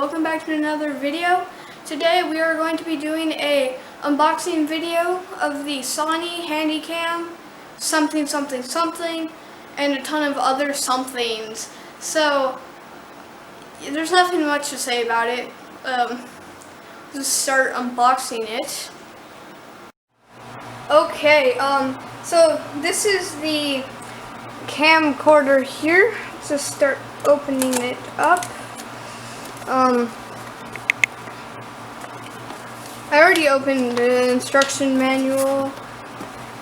welcome back to another video. Today we are going to be doing a unboxing video of the Sony HANDYCAM something and a ton of other somethings. So there's nothing much to say about it. Just start unboxing it. Okay, so this is the camcorder here. Let's start opening it up. I already opened the instruction manual.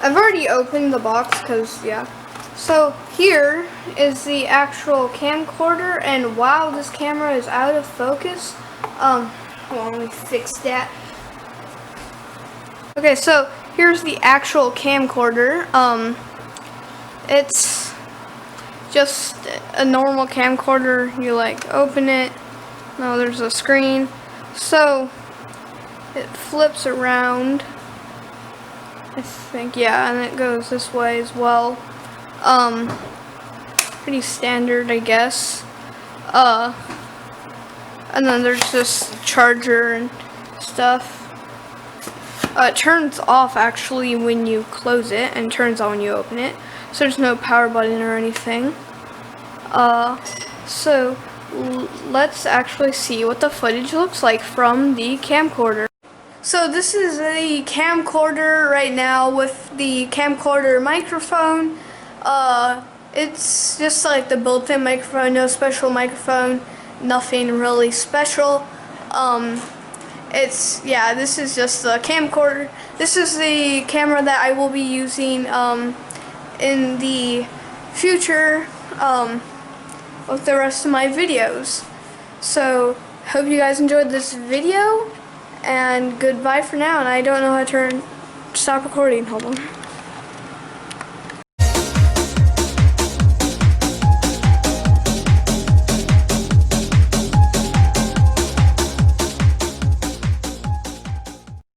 I've already opened the box because, yeah. So here is the actual camcorder, and wow, this camera is out of focus. Hold on, let me fix that. Okay, so here's the actual camcorder. It's just a normal camcorder. You like open it. No, there's a screen. So it flips around, I think, yeah, and it goes this way as well. Pretty standard, I guess. And then there's this charger and stuff. It turns off actually when you close it, and turns on when you open it. So there's no power button or anything. So let's actually see what the footage looks like from the camcorder. So this is the camcorder right now with the camcorder microphone. It's just like the built-in microphone, no special microphone, nothing really special. This is just the camcorder. This is the camera that I will be using in the future with the rest of my videos. So hope you guys enjoyed this video, and goodbye for now. And I don't know how to stop recording. Hold on.